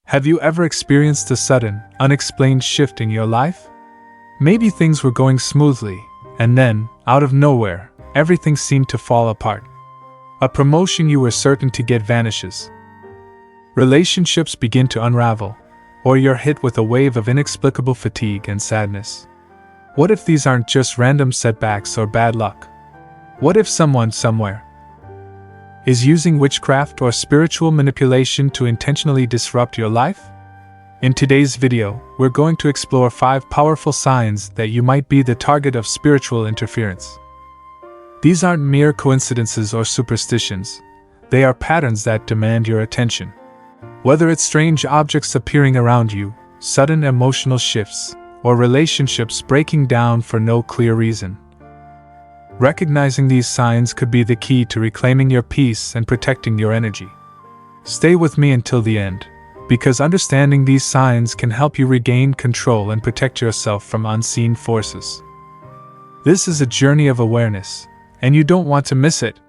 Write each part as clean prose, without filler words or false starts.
Have you ever experienced a sudden, unexplained shift in your life? Maybe things were going smoothly, and then, out of nowhere, everything seemed to fall apart. A promotion you were certain to get vanishes. Relationships begin to unravel, or you're hit with a wave of inexplicable fatigue and sadness. What if these aren't just random setbacks or bad luck? What if someone somewhere is using witchcraft or spiritual manipulation to intentionally disrupt your life? In today's video, we're going to explore 5 powerful signs that you might be the target of spiritual interference. These aren't mere coincidences or superstitions. They are patterns that demand your attention. Whether it's strange objects appearing around you, sudden emotional shifts, or relationships breaking down for no clear reason. Recognizing these signs could be the key to reclaiming your peace and protecting your energy. Stay with me until the end, because understanding these signs can help you regain control and protect yourself from unseen forces. This is a journey of awareness, and you don't want to miss it.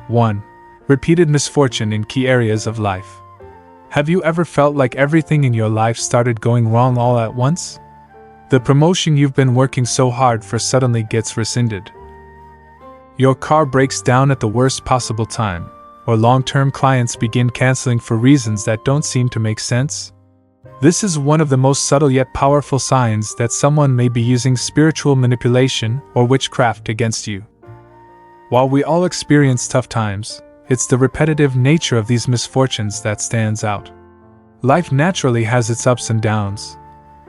1. Repeated misfortune in key areas of life. Have you ever felt like everything in your life started going wrong all at once? The promotion you've been working so hard for suddenly gets rescinded. Your car breaks down at the worst possible time, or long-term clients begin canceling for reasons that don't seem to make sense. This is one of the most subtle yet powerful signs that someone may be using spiritual manipulation or witchcraft against you. While we all experience tough times, it's the repetitive nature of these misfortunes that stands out. Life naturally has its ups and downs,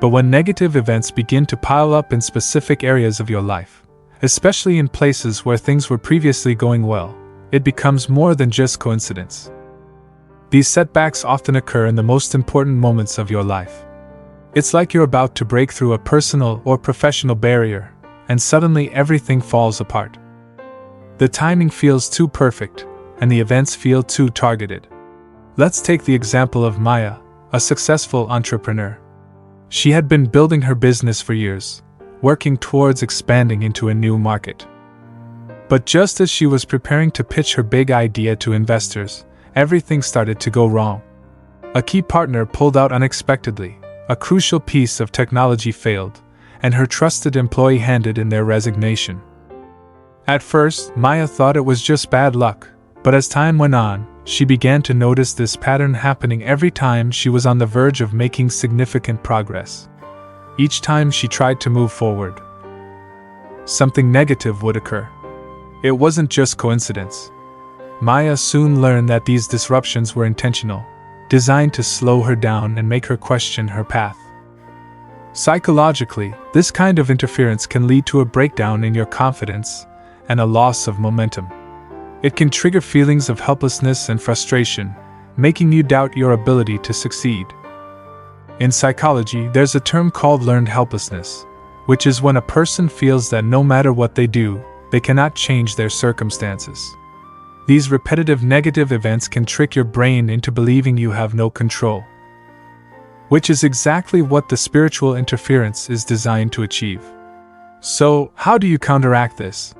but when negative events begin to pile up in specific areas of your life, especially in places where things were previously going well, it becomes more than just coincidence. These setbacks often occur in the most important moments of your life. It's like you're about to break through a personal or professional barrier, and suddenly everything falls apart. The timing feels too perfect, and the events feel too targeted. Let's take the example of Maya, a successful entrepreneur. She had been building her business for years, working towards expanding into a new market. But just as she was preparing to pitch her big idea to investors, everything started to go wrong. A key partner pulled out unexpectedly, a crucial piece of technology failed, and her trusted employee handed in their resignation. At first, Maya thought it was just bad luck, but as time went on, she began to notice this pattern happening every time she was on the verge of making significant progress. Each time she tried to move forward, something negative would occur. It wasn't just coincidence. Maya soon learned that these disruptions were intentional, designed to slow her down and make her question her path. Psychologically, this kind of interference can lead to a breakdown in your confidence and a loss of momentum. It can trigger feelings of helplessness and frustration, making you doubt your ability to succeed. In psychology, there's a term called learned helplessness, which is when a person feels that no matter what they do, they cannot change their circumstances. These repetitive negative events can trick your brain into believing you have no control, which is exactly what the spiritual interference is designed to achieve. So, how do you counteract this?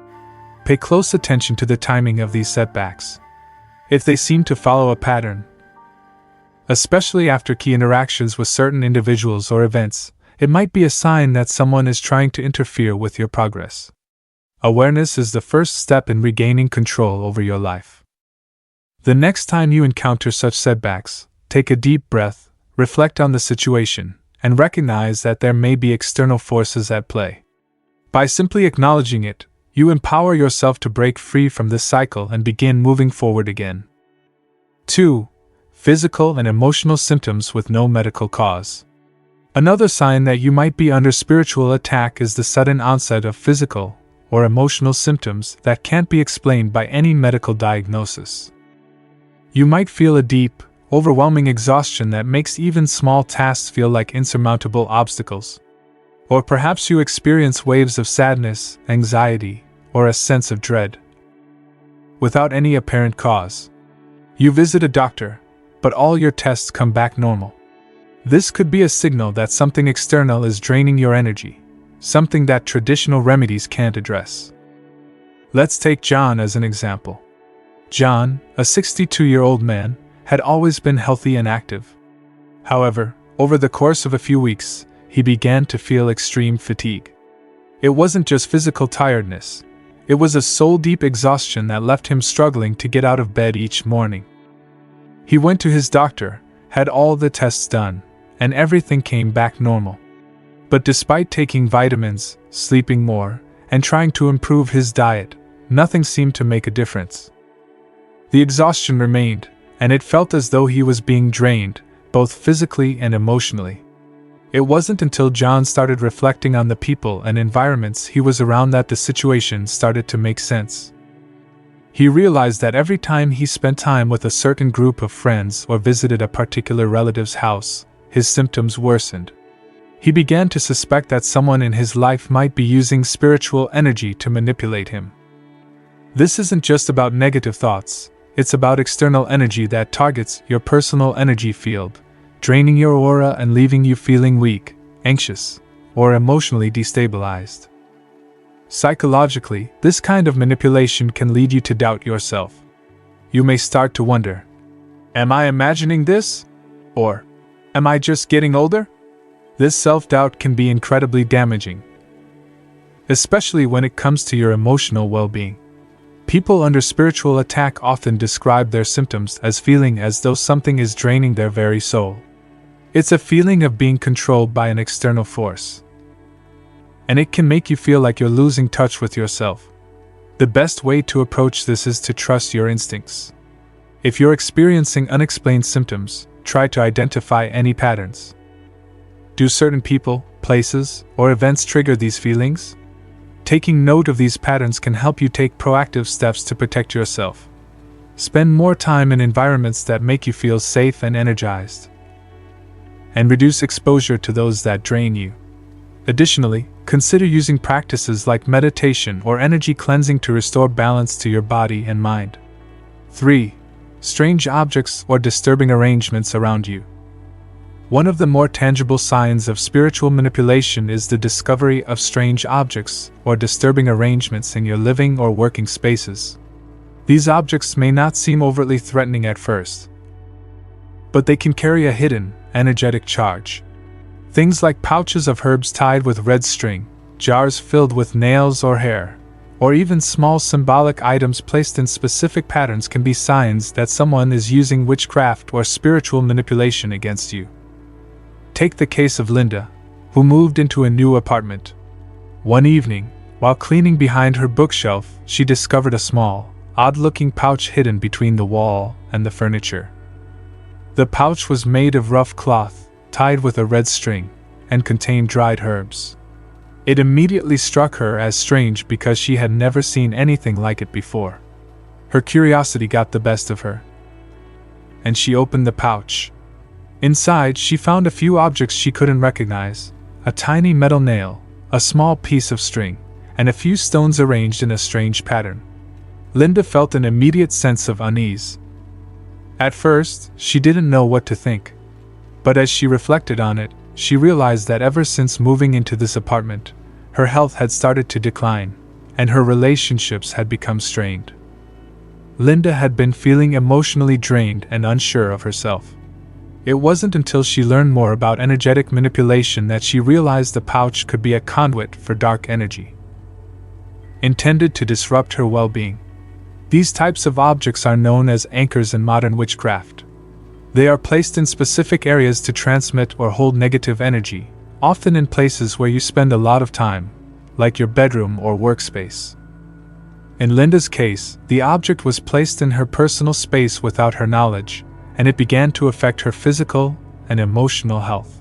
Pay close attention to the timing of these setbacks. If they seem to follow a pattern, especially after key interactions with certain individuals or events, it might be a sign that someone is trying to interfere with your progress. Awareness is the first step in regaining control over your life. The next time you encounter such setbacks, take a deep breath, reflect on the situation, and recognize that there may be external forces at play. By simply acknowledging it, you empower yourself to break free from this cycle and begin moving forward again. 2. Physical and emotional symptoms with no medical cause. Another sign that you might be under spiritual attack is the sudden onset of physical or emotional symptoms that can't be explained by any medical diagnosis. You might feel a deep, overwhelming exhaustion that makes even small tasks feel like insurmountable obstacles. Or perhaps you experience waves of sadness, anxiety, or a sense of dread, without any apparent cause. You visit a doctor, but all your tests come back normal. This could be a signal that something external is draining your energy, something that traditional remedies can't address. Let's take John as an example. John, a 62-year-old man, had always been healthy and active. However, over the course of a few weeks, he began to feel extreme fatigue. It wasn't just physical tiredness. It was a soul-deep exhaustion that left him struggling to get out of bed each morning. He went to his doctor, had all the tests done, and everything came back normal. But despite taking vitamins, sleeping more, and trying to improve his diet, nothing seemed to make a difference. The exhaustion remained, and it felt as though he was being drained, both physically and emotionally. It wasn't until John started reflecting on the people and environments he was around that the situation started to make sense. He realized that every time he spent time with a certain group of friends or visited a particular relative's house, his symptoms worsened. He began to suspect that someone in his life might be using spiritual energy to manipulate him. This isn't just about negative thoughts, it's about external energy that targets your personal energy field, draining your aura and leaving you feeling weak, anxious, or emotionally destabilized. Psychologically, this kind of manipulation can lead you to doubt yourself. You may start to wonder, am I imagining this? Or, am I just getting older? This self-doubt can be incredibly damaging, especially when it comes to your emotional well-being. People under spiritual attack often describe their symptoms as feeling as though something is draining their very soul. It's a feeling of being controlled by an external force. And it can make you feel like you're losing touch with yourself. The best way to approach this is to trust your instincts. If you're experiencing unexplained symptoms, try to identify any patterns. Do certain people, places, or events trigger these feelings? Taking note of these patterns can help you take proactive steps to protect yourself. Spend more time in environments that make you feel safe and energized. And reduce exposure to those that drain you. Additionally, consider using practices like meditation or energy cleansing to restore balance to your body and mind. 3. Strange objects or disturbing arrangements around you. One of the more tangible signs of spiritual manipulation is the discovery of strange objects or disturbing arrangements in your living or working spaces. These objects may not seem overtly threatening at first, but they can carry a hidden, energetic charge. Things like pouches of herbs tied with red string, jars filled with nails or hair, or even small symbolic items placed in specific patterns can be signs that someone is using witchcraft or spiritual manipulation against you. Take the case of Linda, who moved into a new apartment. One evening, while cleaning behind her bookshelf, she discovered a small, odd-looking pouch hidden between the wall and the furniture. The pouch was made of rough cloth, tied with a red string, and contained dried herbs. It immediately struck her as strange because she had never seen anything like it before. Her curiosity got the best of her, and she opened the pouch. Inside, she found a few objects she couldn't recognize: a tiny metal nail, a small piece of string, and a few stones arranged in a strange pattern. Linda felt an immediate sense of unease. At first, she didn't know what to think. But as she reflected on it, she realized that ever since moving into this apartment, her health had started to decline, and her relationships had become strained. Linda had been feeling emotionally drained and unsure of herself. It wasn't until she learned more about energetic manipulation that she realized the pouch could be a conduit for dark energy, intended to disrupt her well-being. These types of objects are known as anchors in modern witchcraft. They are placed in specific areas to transmit or hold negative energy, often in places where you spend a lot of time, like your bedroom or workspace. In Linda's case, the object was placed in her personal space without her knowledge, and it began to affect her physical and emotional health.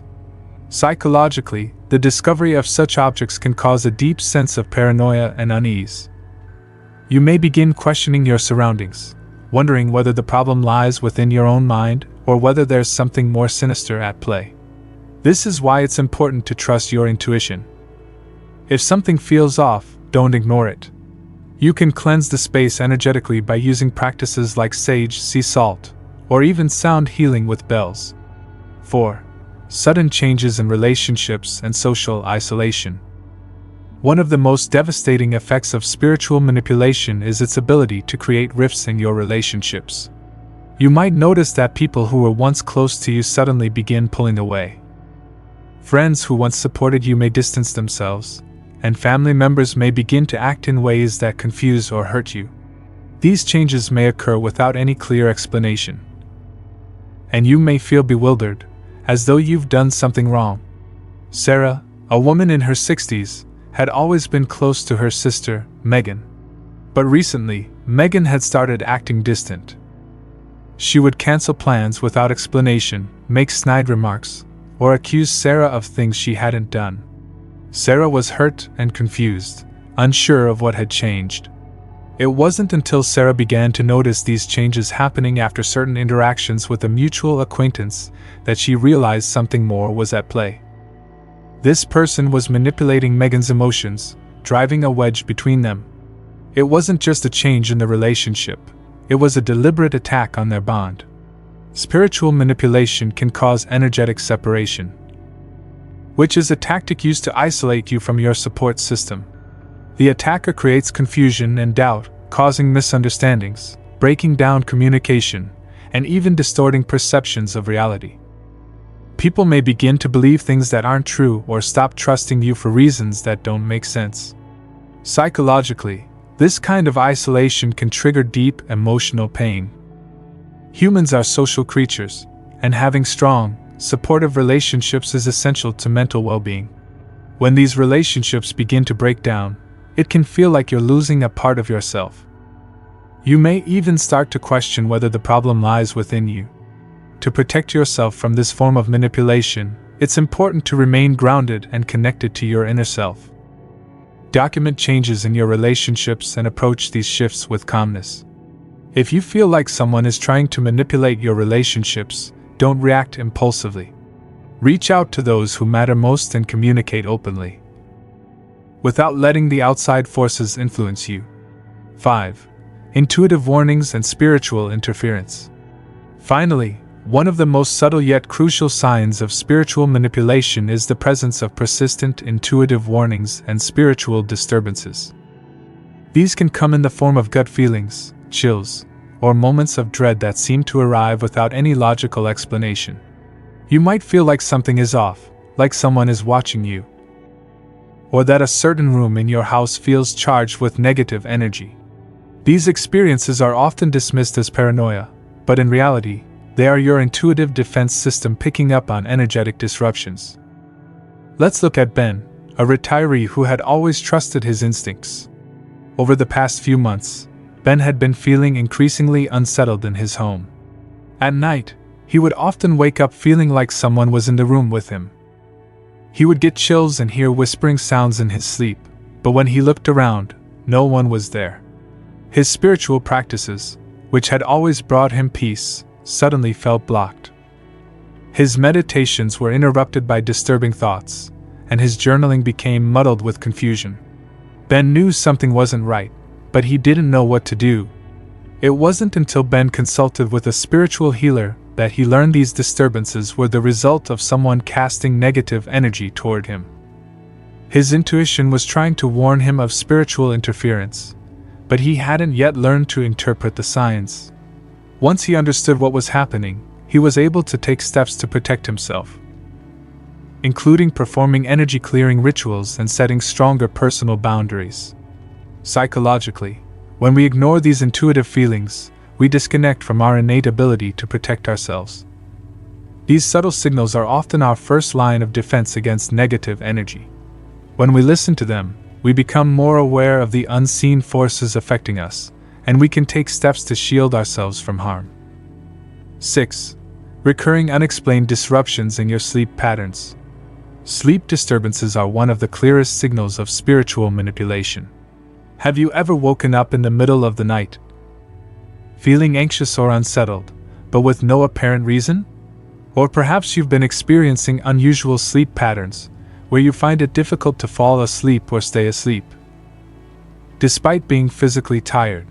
Psychologically, the discovery of such objects can cause a deep sense of paranoia and unease. You may begin questioning your surroundings, wondering whether the problem lies within your own mind or whether there's something more sinister at play. This is why it's important to trust your intuition. If something feels off, don't ignore it. You can cleanse the space energetically by using practices like sage, sea salt, or even sound healing with bells. 4. Sudden changes in relationships and social isolation. One of the most devastating effects of spiritual manipulation is its ability to create rifts in your relationships. You might notice that people who were once close to you suddenly begin pulling away. Friends who once supported you may distance themselves, and family members may begin to act in ways that confuse or hurt you. These changes may occur without any clear explanation, and you may feel bewildered, as though you've done something wrong. Sarah, a woman in her 60s, had always been close to her sister, Megan. But recently, Megan had started acting distant. She would cancel plans without explanation, make snide remarks, or accuse Sarah of things she hadn't done. Sarah was hurt and confused, unsure of what had changed. It wasn't until Sarah began to notice these changes happening after certain interactions with a mutual acquaintance that she realized something more was at play. This person was manipulating Megan's emotions, driving a wedge between them. It wasn't just a change in the relationship, it was a deliberate attack on their bond. Spiritual manipulation can cause energetic separation, which is a tactic used to isolate you from your support system. The attacker creates confusion and doubt, causing misunderstandings, breaking down communication, and even distorting perceptions of reality. People may begin to believe things that aren't true or stop trusting you for reasons that don't make sense. Psychologically, this kind of isolation can trigger deep emotional pain. Humans are social creatures, and having strong, supportive relationships is essential to mental well-being. When these relationships begin to break down, it can feel like you're losing a part of yourself. You may even start to question whether the problem lies within you. To protect yourself from this form of manipulation, it's important to remain grounded and connected to your inner self. Document changes in your relationships and approach these shifts with calmness. If you feel like someone is trying to manipulate your relationships, don't react impulsively. Reach out to those who matter most and communicate openly, without letting the outside forces influence you. 5. Intuitive warnings and spiritual interference. Finally, one of the most subtle yet crucial signs of spiritual manipulation is the presence of persistent intuitive warnings and spiritual disturbances. These can come in the form of gut feelings, chills, or moments of dread that seem to arrive without any logical explanation. You might feel like something is off, like someone is watching you, or that a certain room in your house feels charged with negative energy. These experiences are often dismissed as paranoia, but in reality, they are your intuitive defense system picking up on energetic disruptions. Let's look at Ben, a retiree who had always trusted his instincts. Over the past few months, Ben had been feeling increasingly unsettled in his home. At night, he would often wake up feeling like someone was in the room with him. He would get chills and hear whispering sounds in his sleep, but when he looked around, no one was there. His spiritual practices, which had always brought him peace, suddenly felt blocked. His meditations were interrupted by disturbing thoughts, and his journaling became muddled with confusion. Ben knew something wasn't right, but he didn't know what to do. It wasn't until Ben consulted with a spiritual healer that he learned these disturbances were the result of someone casting negative energy toward him. His intuition was trying to warn him of spiritual interference, but he hadn't yet learned to interpret the signs. Once he understood what was happening, he was able to take steps to protect himself, including performing energy-clearing rituals and setting stronger personal boundaries. Psychologically, when we ignore these intuitive feelings, we disconnect from our innate ability to protect ourselves. These subtle signals are often our first line of defense against negative energy. When we listen to them, we become more aware of the unseen forces affecting us, and we can take steps to shield ourselves from harm. 6. Recurring unexplained disruptions in your sleep patterns. Sleep disturbances are one of the clearest signals of spiritual manipulation. Have you ever woken up in the middle of the night, feeling anxious or unsettled, but with no apparent reason? Or perhaps you've been experiencing unusual sleep patterns, where you find it difficult to fall asleep or stay asleep, despite being physically tired.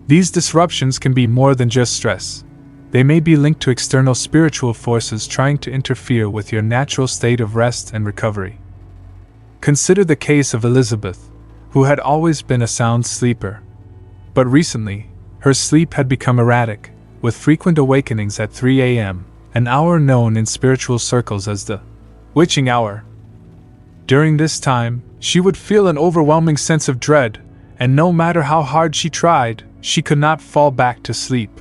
These disruptions can be more than just stress. They may be linked to external spiritual forces trying to interfere with your natural state of rest and recovery. Consider the case of Elizabeth, who had always been a sound sleeper. But recently, her sleep had become erratic, with frequent awakenings at 3 a.m., an hour known in spiritual circles as the witching hour. During this time, she would feel an overwhelming sense of dread, and no matter how hard she tried, she could not fall back to sleep.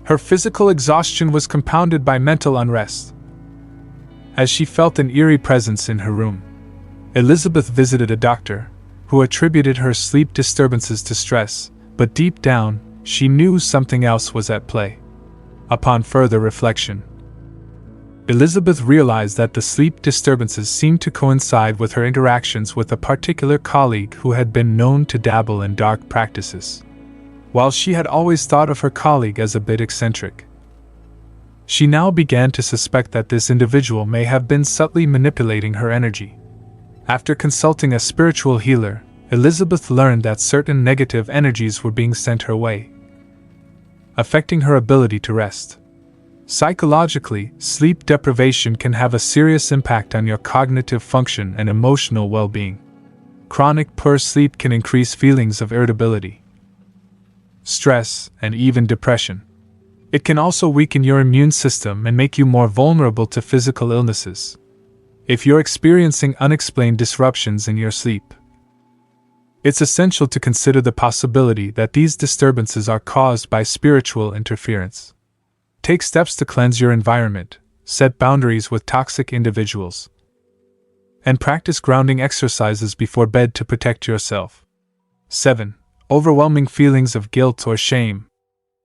Her physical exhaustion was compounded by mental unrest, as she felt an eerie presence in her room. Elizabeth visited a doctor, who attributed her sleep disturbances to stress, but deep down, she knew something else was at play. Upon further reflection, Elizabeth realized that the sleep disturbances seemed to coincide with her interactions with a particular colleague who had been known to dabble in dark practices. While she had always thought of her colleague as a bit eccentric, she now began to suspect that this individual may have been subtly manipulating her energy. After consulting a spiritual healer, Elizabeth learned that certain negative energies were being sent her way, affecting her ability to rest. Psychologically, sleep deprivation can have a serious impact on your cognitive function and emotional well-being. Chronic poor sleep can increase feelings of irritability, stress, and even depression. It can also weaken your immune system and make you more vulnerable to physical illnesses. If you're experiencing unexplained disruptions in your sleep, it's essential to consider the possibility that these disturbances are caused by spiritual interference. Take steps to cleanse your environment, set boundaries with toxic individuals, and practice grounding exercises before bed to protect yourself. 7. Overwhelming feelings of guilt or shame.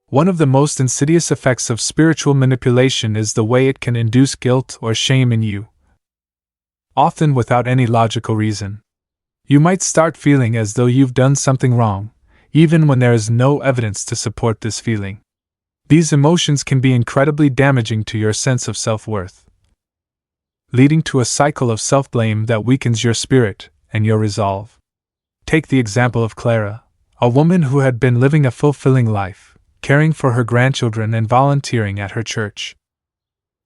One of the most insidious effects of spiritual manipulation is the way it can induce guilt or shame in you, often without any logical reason. You might start feeling as though you've done something wrong, even when there is no evidence to support this feeling. These emotions can be incredibly damaging to your sense of self-worth, leading to a cycle of self-blame that weakens your spirit and your resolve. Take the example of Clara, a woman who had been living a fulfilling life, caring for her grandchildren and volunteering at her church.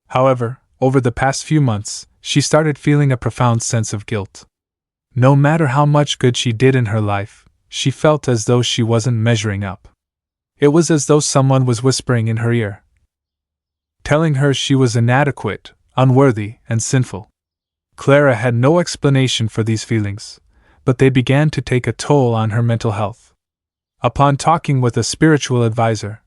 However, over the past few months, she started feeling a profound sense of guilt. No matter how much good she did in her life, she felt as though she wasn't measuring up. It was as though someone was whispering in her ear, telling her she was inadequate, unworthy, and sinful. Clara had no explanation for these feelings, but they began to take a toll on her mental health. Upon talking with a spiritual advisor,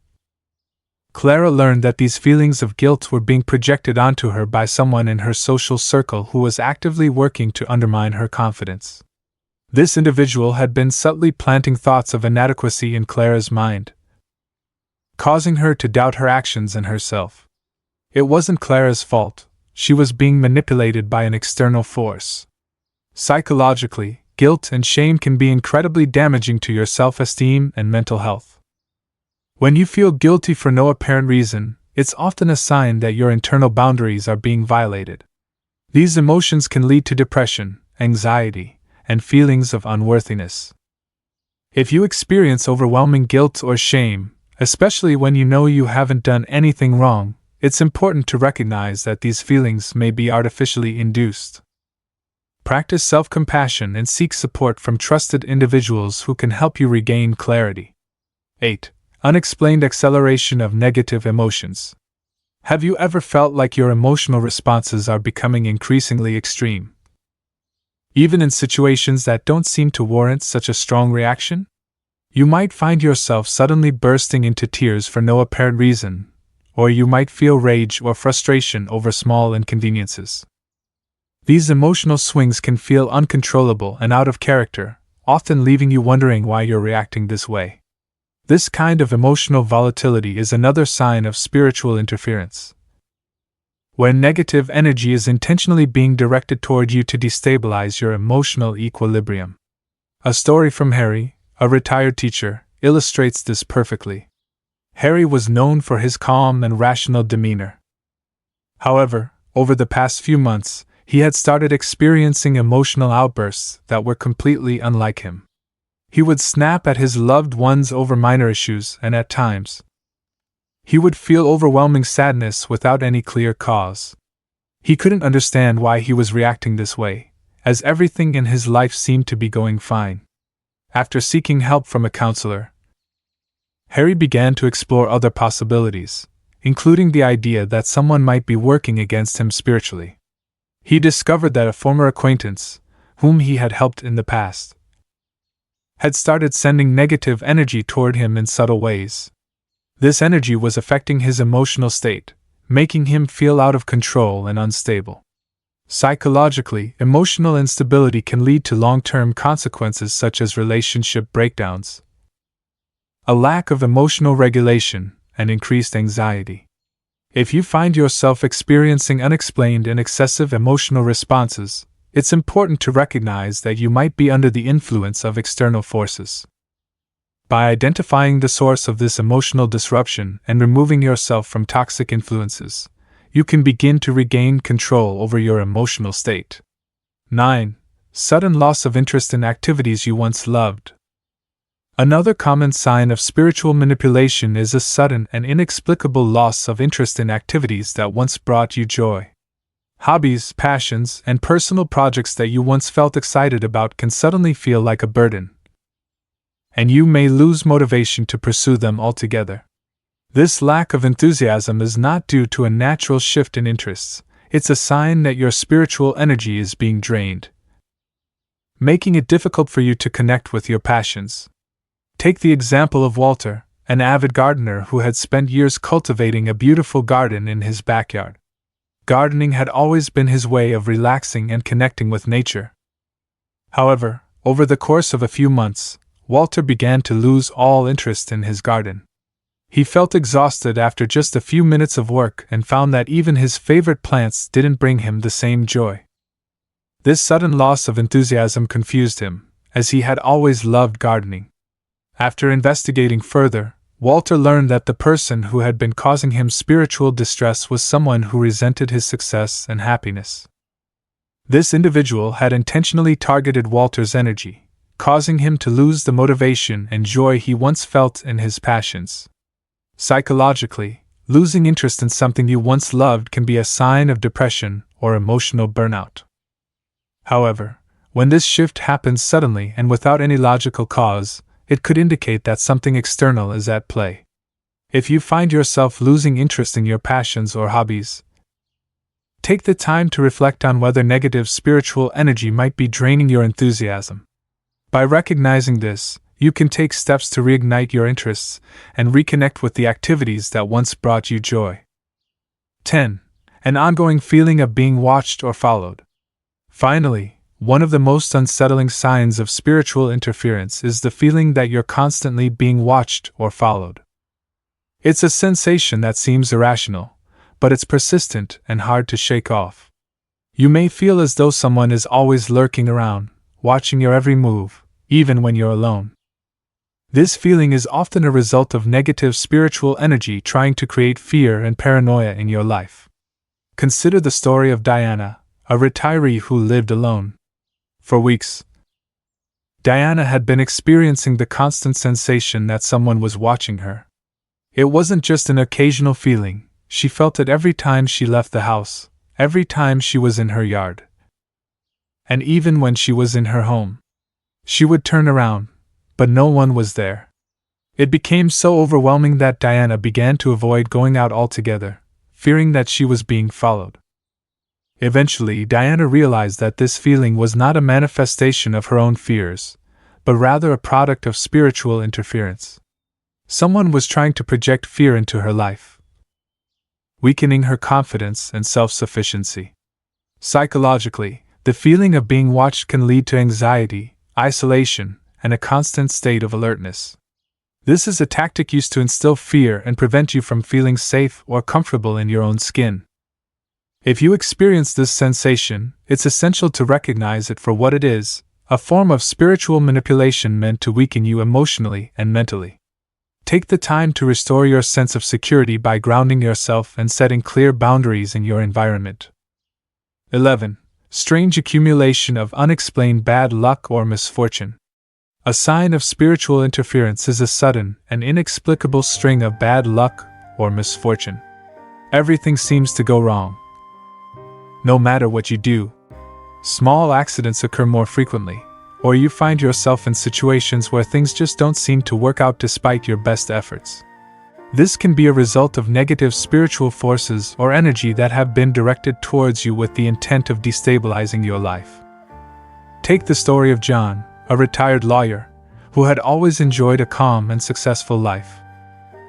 Clara learned that these feelings of guilt were being projected onto her by someone in her social circle who was actively working to undermine her confidence. This individual had been subtly planting thoughts of inadequacy in Clara's mind, causing her to doubt her actions and herself. It wasn't Clara's fault, she was being manipulated by an external force. Psychologically, guilt and shame can be incredibly damaging to your self-esteem and mental health. When you feel guilty for no apparent reason, it's often a sign that your internal boundaries are being violated. These emotions can lead to depression, anxiety, and feelings of unworthiness. If you experience overwhelming guilt or shame, especially when you know you haven't done anything wrong, it's important to recognize that these feelings may be artificially induced. Practice self-compassion and seek support from trusted individuals who can help you regain clarity. 8. Unexplained acceleration of negative emotions. Have you ever felt like your emotional responses are becoming increasingly extreme, even in situations that don't seem to warrant such a strong reaction? You might find yourself suddenly bursting into tears for no apparent reason, or you might feel rage or frustration over small inconveniences. These emotional swings can feel uncontrollable and out of character, often leaving you wondering why you're reacting this way. This kind of emotional volatility is another sign of spiritual interference, when negative energy is intentionally being directed toward you to destabilize your emotional equilibrium. A story from Harry, a retired teacher, illustrates this perfectly. Harry was known for his calm and rational demeanor. However, over the past few months, he had started experiencing emotional outbursts that were completely unlike him. He would snap at his loved ones over minor issues, and at times, he would feel overwhelming sadness without any clear cause. He couldn't understand why he was reacting this way, as everything in his life seemed to be going fine. After seeking help from a counselor, Harry began to explore other possibilities, including the idea that someone might be working against him spiritually. He discovered that a former acquaintance, whom he had helped in the past, had started sending negative energy toward him in subtle ways. This energy was affecting his emotional state, making him feel out of control and unstable. Psychologically, emotional instability can lead to long-term consequences such as relationship breakdowns, a lack of emotional regulation, and increased anxiety. If you find yourself experiencing unexplained and excessive emotional responses, it's important to recognize that you might be under the influence of external forces. By identifying the source of this emotional disruption and removing yourself from toxic influences, you can begin to regain control over your emotional state. 9. Sudden loss of interest in activities you once loved. Another common sign of spiritual manipulation is a sudden and inexplicable loss of interest in activities that once brought you joy. Hobbies, passions, and personal projects that you once felt excited about can suddenly feel like a burden, and you may lose motivation to pursue them altogether. This lack of enthusiasm is not due to a natural shift in interests, it's a sign that your spiritual energy is being drained, making it difficult for you to connect with your passions. Take the example of Walter, an avid gardener who had spent years cultivating a beautiful garden in his backyard. Gardening had always been his way of relaxing and connecting with nature. However, over the course of a few months, Walter began to lose all interest in his garden. He felt exhausted after just a few minutes of work and found that even his favorite plants didn't bring him the same joy. This sudden loss of enthusiasm confused him, as he had always loved gardening. After investigating further, Walter learned that the person who had been causing him spiritual distress was someone who resented his success and happiness. This individual had intentionally targeted Walter's energy, causing him to lose the motivation and joy he once felt in his passions. Psychologically, losing interest in something you once loved can be a sign of depression or emotional burnout. However, when this shift happens suddenly and without any logical cause, it could indicate that something external is at play. If you find yourself losing interest in your passions or hobbies, take the time to reflect on whether negative spiritual energy might be draining your enthusiasm. By recognizing this, you can take steps to reignite your interests and reconnect with the activities that once brought you joy. 10. An ongoing feeling of being watched or followed. Finally, one of the most unsettling signs of spiritual interference is the feeling that you're constantly being watched or followed. It's a sensation that seems irrational, but it's persistent and hard to shake off. You may feel as though someone is always lurking around, watching your every move, even when you're alone. This feeling is often a result of negative spiritual energy trying to create fear and paranoia in your life. Consider the story of Diana, a retiree who lived alone. For weeks, Diana had been experiencing the constant sensation that someone was watching her. It wasn't just an occasional feeling, she felt it every time she left the house, every time she was in her yard, and even when she was in her home. She would turn around, but no one was there. It became so overwhelming that Diana began to avoid going out altogether, fearing that she was being followed. Eventually, Diana realized that this feeling was not a manifestation of her own fears, but rather a product of spiritual interference. Someone was trying to project fear into her life, weakening her confidence and self-sufficiency. Psychologically, the feeling of being watched can lead to anxiety, isolation, and a constant state of alertness. This is a tactic used to instill fear and prevent you from feeling safe or comfortable in your own skin. If you experience this sensation, it's essential to recognize it for what it is, a form of spiritual manipulation meant to weaken you emotionally and mentally. Take the time to restore your sense of security by grounding yourself and setting clear boundaries in your environment. 11. Strange accumulation of unexplained bad luck or misfortune. A sign of spiritual interference is a sudden and inexplicable string of bad luck or misfortune. Everything seems to go wrong. No matter what you do, small accidents occur more frequently, or you find yourself in situations where things just don't seem to work out despite your best efforts. This can be a result of negative spiritual forces or energy that have been directed towards you with the intent of destabilizing your life. Take the story of John, a retired lawyer, who had always enjoyed a calm and successful life.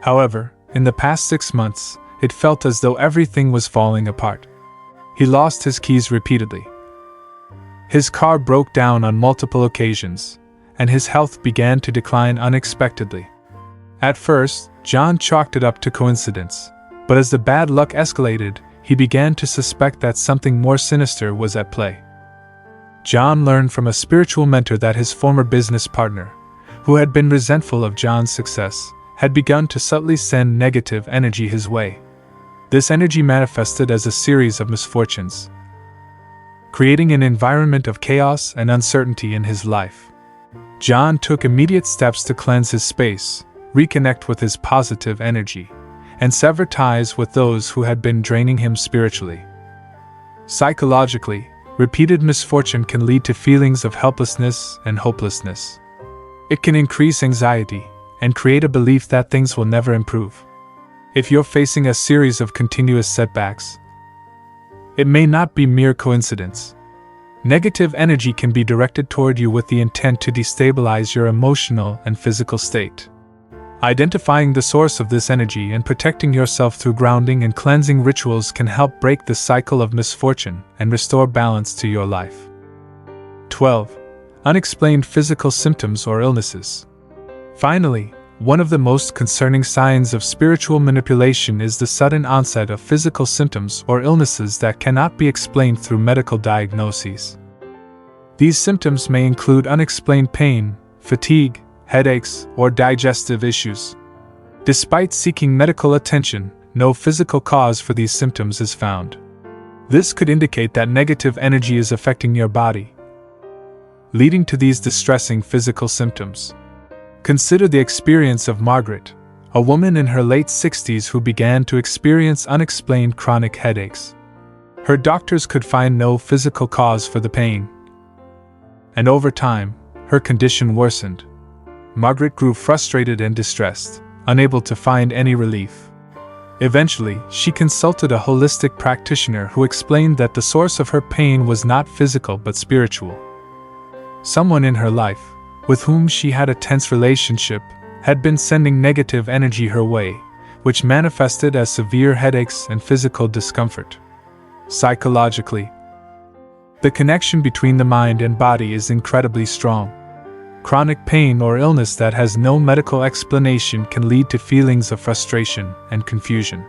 However, in the past 6 months, it felt as though everything was falling apart. He lost his keys repeatedly. His car broke down on multiple occasions, and his health began to decline unexpectedly. At first, John chalked it up to coincidence, but as the bad luck escalated, he began to suspect that something more sinister was at play. John learned from a spiritual mentor that his former business partner, who had been resentful of John's success, had begun to subtly send negative energy his way. This energy manifested as a series of misfortunes, creating an environment of chaos and uncertainty in his life. John took immediate steps to cleanse his space, reconnect with his positive energy, and sever ties with those who had been draining him spiritually. Psychologically, repeated misfortune can lead to feelings of helplessness and hopelessness. It can increase anxiety and create a belief that things will never improve. If you're facing a series of continuous setbacks, it may not be mere coincidence. Negative energy can be directed toward you with the intent to destabilize your emotional and physical state. Identifying the source of this energy and protecting yourself through grounding and cleansing rituals can help break the cycle of misfortune and restore balance to your life. 12. Unexplained physical symptoms or illnesses. Finally, one of the most concerning signs of spiritual manipulation is the sudden onset of physical symptoms or illnesses that cannot be explained through medical diagnoses. These symptoms may include unexplained pain, fatigue, headaches, or digestive issues. Despite seeking medical attention, no physical cause for these symptoms is found. This could indicate that negative energy is affecting your body, leading to these distressing physical symptoms. Consider the experience of Margaret, a woman in her late 60s who began to experience unexplained chronic headaches. Her doctors could find no physical cause for the pain, and over time, her condition worsened. Margaret grew frustrated and distressed, unable to find any relief. Eventually, she consulted a holistic practitioner who explained that the source of her pain was not physical but spiritual. Someone in her life, with whom she had a tense relationship, had been sending negative energy her way, which manifested as severe headaches and physical discomfort. Psychologically, the connection between the mind and body is incredibly strong. Chronic pain or illness that has no medical explanation can lead to feelings of frustration and confusion.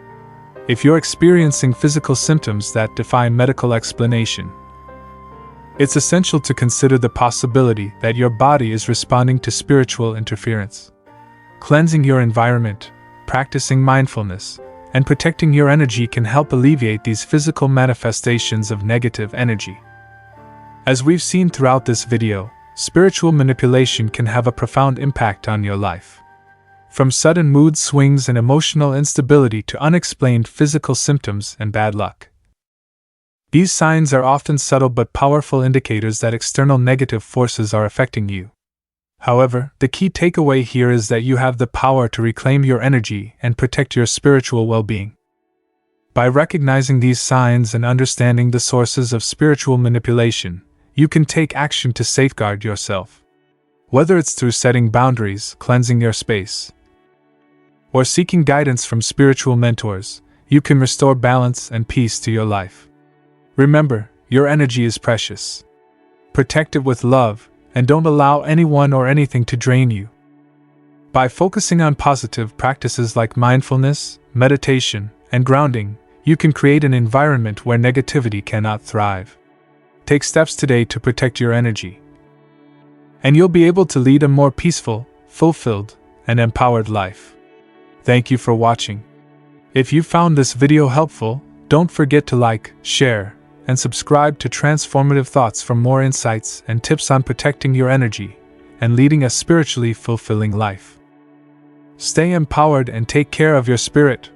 If you're experiencing physical symptoms that defy medical explanation, it's essential to consider the possibility that your body is responding to spiritual interference. Cleansing your environment, practicing mindfulness, and protecting your energy can help alleviate these physical manifestations of negative energy. As we've seen throughout this video, spiritual manipulation can have a profound impact on your life. From sudden mood swings and emotional instability to unexplained physical symptoms and bad luck. These signs are often subtle but powerful indicators that external negative forces are affecting you. However, the key takeaway here is that you have the power to reclaim your energy and protect your spiritual well-being. By recognizing these signs and understanding the sources of spiritual manipulation, you can take action to safeguard yourself. Whether it's through setting boundaries, cleansing your space, or seeking guidance from spiritual mentors, you can restore balance and peace to your life. Remember, your energy is precious. Protect it with love, and don't allow anyone or anything to drain you. By focusing on positive practices like mindfulness, meditation, and grounding, you can create an environment where negativity cannot thrive. Take steps today to protect your energy, and you'll be able to lead a more peaceful, fulfilled, and empowered life. Thank you for watching. If you found this video helpful, don't forget to like, share, and subscribe to Transformative Thoughts for more insights and tips on protecting your energy and leading a spiritually fulfilling life. Stay empowered and take care of your spirit.